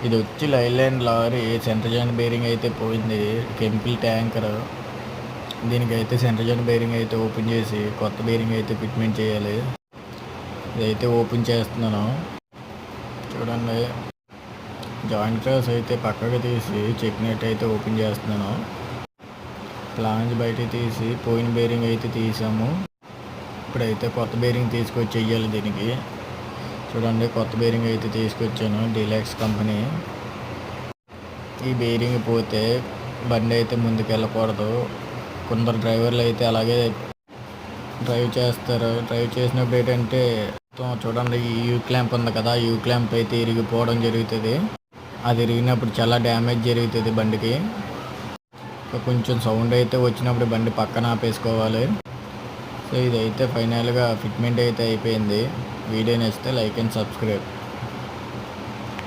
ఇది వచ్చి Leyland lorry centre joint bearing అయితే పోయింది. కెమికల్ ట్యాంకర్ దీనికైతే సెంటర్ జాయింట్ బేరింగ్ అయితే ఓపెన్ చేసి కొత్త బేరింగ్ అయితే ఫిట్మెంట్ చేయాలి. ఇదైతే ఓపెన్ చేస్తున్నాను చూడండి. జాయింట్ క్రాస్ అయితే పక్కకు తీసి చెక్ నెట్ అయితే ఓపెన్ చేస్తున్నాను. ఫ్లాంజ్ బయట తీసి పోయిన బేరింగ్ అయితే తీసాము. ఇప్పుడైతే కొత్త బేరింగ్ తీసుకొచ్చి వెయ్యాలి దీనికి. చూడండి కొత్త బేరింగ్ అయితే తీసుకొచ్చాను డీలక్స్ కంపెనీ. ఈ బేరింగ్ పోతే బండి అయితే ముందుకు వెళ్ళకూడదు. కొందరు డ్రైవర్లు అయితే అలాగే డ్రైవ్ చేస్తారు. డ్రైవ్ చేసినప్పుడు ఏంటంటే చూడండి ఈ యూ క్లాంప్ ఉంది కదా, యూ క్లాంప్ అయితే ఇరిగిపోవడం జరుగుతుంది. అది ఇరిగినప్పుడు చాలా డ్యామేజ్ జరుగుతుంది బండికి. కొంచెం సౌండ్ అయితే వచ్చినప్పుడు బండి పక్కన ఆపేసుకోవాలి. సో ఇదైతే ఫైనల్గా ఫిట్మెంట్ అయితే అయిపోయింది. వీడియో నచ్చితే లైక్ అండ్ సబ్స్క్రైబ్.